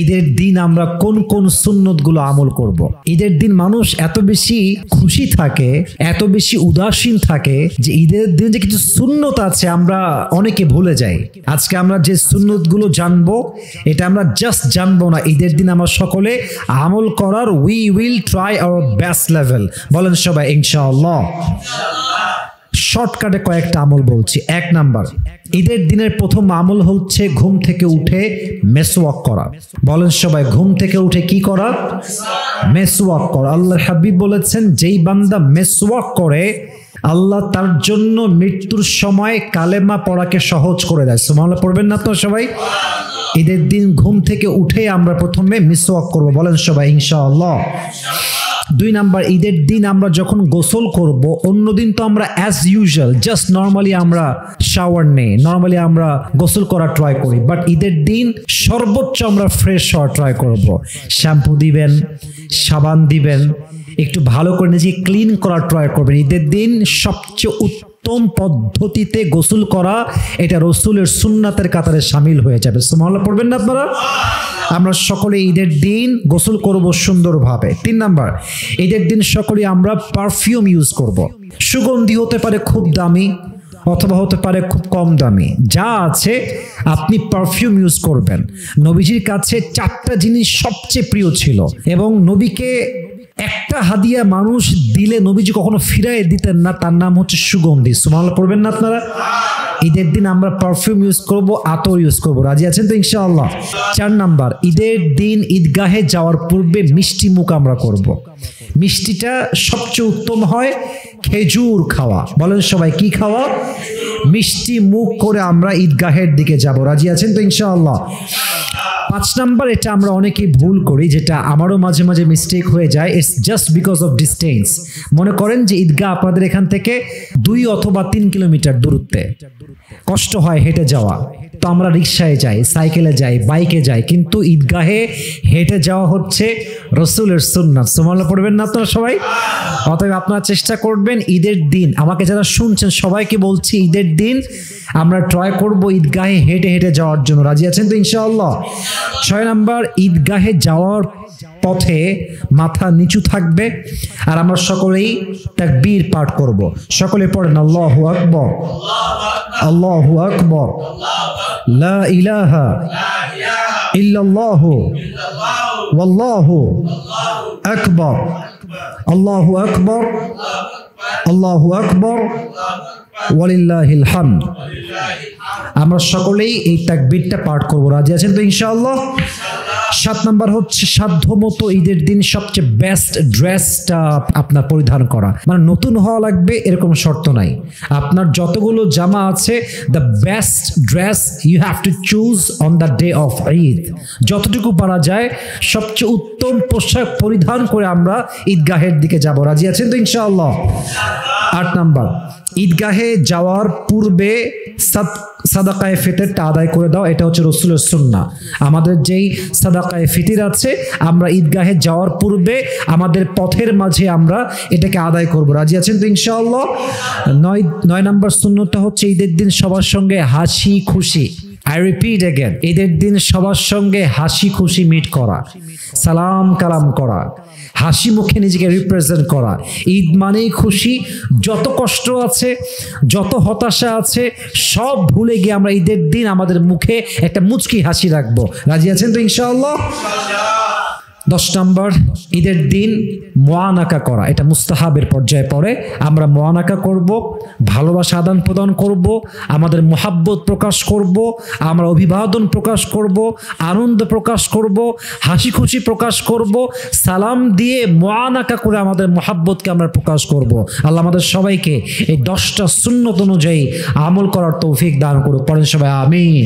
ঈদের দিন আমরা কোন কোন সুন্নতগুলো আমল করব। ঈদের দিন মানুষ এত বেশি খুশি থাকে, এত বেশি উদাসীন থাকে যে ঈদের দিন যে কিছু সুন্নত আছে আমরা অনেকে ভুলে যাই। আজকে আমরা যে সুন্নতগুলো জানবো, এটা আমরা জাস্ট জানবো না, ঈদের দিন আমরা সকলে আমল করার we will try our best level. বলেন সবাই ইনশাআল্লাহ। শর্টকাটে কয়েকটা আমল বলছি। 1 নাম্বার, ঈদের দিনের প্রথম আমল হচ্ছে ঘুম থেকে উঠে মেসওয়াক করা। বলেন সবাই, ঘুম থেকে উঠে কি করা? মেসওয়াক করা। আল্লাহর হাবিব বলেছেন, যেই বান্দা মেসওয়াক করে আল্লাহ তার জন্য মৃত্যুর সময় কালেমা পড়াকে সহজ করে দেয়। সুবহানাল্লাহ পড়বেন না তো সবাই? ঈদের দিন ঘুম থেকে উঠে আমরা প্রথমে মেসওয়াক করব। বলেন সবাই ইনশাআল্লাহ। 2 নাম্বার, ঈদের দিন আমরা যখন গোসল করব, অন্যদিন তো আমরা অ্যাজ ইউজুয়াল জাস্ট নর্মালি আমরা শাওয়ার নেই, নর্মালি আমরা গোসল করা ট্রাই করি, বাট ঈদের দিন সর্বোচ্চ আমরা ফ্রেশ হওয়ার ট্রাই করব। শ্যাম্পু দিবেন, সাবান দিবেন, একটু ভালো করে নিজে ক্লিন করার ট্রাই করবেন। ঈদের দিন সবচেয়ে উত্তম পদ্ধতিতে গোসল করা, এটা রসুলের সুন্নাতের কাতারে শামিল হয়ে যাবে। সুবহানাল্লাহ পড়বেন না আপনারা? আমরা সকলে ঈদের দিন গোসল করব সুন্দরভাবে। 3 নাম্বার, ঈদের দিন সকলে আমরা পারফিউম ইউজ করব। সুগন্ধি হতে পারে খুব দামি অথবা হতে পারে খুব কম দামি, যা আছে আপনি পারফিউম ইউজ করবেন। নবীজির কাছে 4টা জিনিস সবচেয়ে প্রিয় ছিল এবং নবীকে একটা হাদিয়া মানুষ দিলে নবীজি কখনো ফিরাই দিতেন না, তার নাম হচ্ছে সুগন্ধি। সুবহানাল্লাহ পড়বেন না আপনারা? ঈদের দিন আমরা পারফিউম ইউজ করব, আতর ইউজ করব। রাজি আছেন তো ইনশাআল্লাহ? 4 নাম্বার, ঈদের দিন ঈদগাহে যাওয়ার পূর্বে মিষ্টি মুখ আমরা করব। মিষ্টিটা সবচেয়ে উত্তম হয় খেজুর খাওয়া। বলেন সবাই কি খাওয়া? মিষ্টি মুখ করে আমরা ঈদগাহের দিকে যাব। রাজি আছেন তো ইনশাআল্লাহ? 5 নাম্বার, এটা আমরা অনেকেই ভুল করি, যেটা আমারও মাঝে মাঝে মিস্টেক হয়ে যায়। It's just because of distance. মনে করেন যে ঈদগাহ আপনাদের এখান থেকে 2 অথবা 3 কিলোমিটার দূরত্বে, কষ্ট হয় হেঁটে যাওয়া, তো আমরা রিক্সায় যাই, সাইকেলে যাই, বাইকে যাই, কিন্তু ঈদগাহে হেঁটে যাওয়া হচ্ছে রসুলের সুন্নাত। সুবহানাল্লাহ পড়বেন না আপনারা সবাই? অতএব আপনারা চেষ্টা করবেন ঈদের দিন, আমাকে যারা শুনছেন সবাইকে বলছি, ঈদের দিন আমরা ট্রাই করব ঈদগাহে হেঁটে হেঁটে যাওয়ার জন্য। রাজি আছেন তো ইনশাআল্লাহ? 6 নাম্বার, ঈদগাহে যাওয়ার পথে মাথা নিচু থাকবে আর আমরা সকলেই তাকবীর পাঠ করব। সকলে পড়েন আল্লাহু আকবার, আল্লাহু আকবার, লা ইলাহা ইল্লাল্লাহু ওয়াল্লাহু আকবার, আল্লাহু আকবার, আল্লাহু আকবার, ওয়ালিল্লাহিল হামদ। আমরা সকলেই এই তাকবীরটা পাঠ করব। রাজি আছেন তো ইনশাআল্লাহ? 7 নাম্বার হচ্ছে সাধ্যমতো ঈদের দিন সবচেয়ে বেস্ট ড্রেসটা আপনার পরিধান করা। মানে নতুন হওয়া লাগবে এরকম শর্ত নাই, আপনার যতগুলো জামা আছে the best dress you have to choose on the day of Eid. যতটুকু পারা যায় সবচেয়ে উত্তম পোশাক পরিধান করে আমরা ঈদগাহের দিকে যাব। রাজি আছেন তো ইনশাআল্লাহ? 8 নাম্বার, ঈদগাহে যাওয়ার পূর্বে সাদাকায়ে ফিতরটা আদায় করে দাও। এটা হচ্ছে রাসূলের সুন্নাহ। আমাদের যেই সাদাকায়ে ফিতর আছে, আমরা ঈদগাহে যাওয়ার পূর্বে আমাদের পথের মাঝে আমরা এটাকে আদায় করব। রাজি আছেন তো ইনশাআল্লাহ? 9 নাম্বার সুন্নতটা হচ্ছে ঈদের দিন সবার সঙ্গে হাসি খুশি। I repeat again, ঈদের দিন সবার সঙ্গে হাসি খুশি মিট করা, সালাম কালাম করা, হাসি মুখে নিজেকে রিপ্রেজেন্ট করা। ঈদ মানেই খুশি। যত কষ্ট আছে, যত হতাশা আছে, সব ভুলে গিয়ে আমরা ঈদের দিন আমাদের মুখে একটা মুচকি হাসি রাখবো। রাজি আছেন তো ইনশাআল্লাহ? 10 নাম্বার, ঈদের দিন মুআনাকা করা, এটা মুস্তাহাবের পর্যায়ে পড়ে। আমরা মুআনাকা করব, ভালোবাসা আদান প্রদান করব, আমাদের মোহাব্বত প্রকাশ করব, আমরা অভিবাদন প্রকাশ করব, আনন্দ প্রকাশ করব, হাসি খুশি প্রকাশ করব, সালাম দিয়ে মুআনাকা করে আমাদের মোহাব্বতকে আমরা প্রকাশ করব। আল্লাহ আমাদের সবাইকে এই 10টা সুন্নত অনুযায়ী আমল করার তৌফিক দান করুক। পড়েন সবাই আমিন।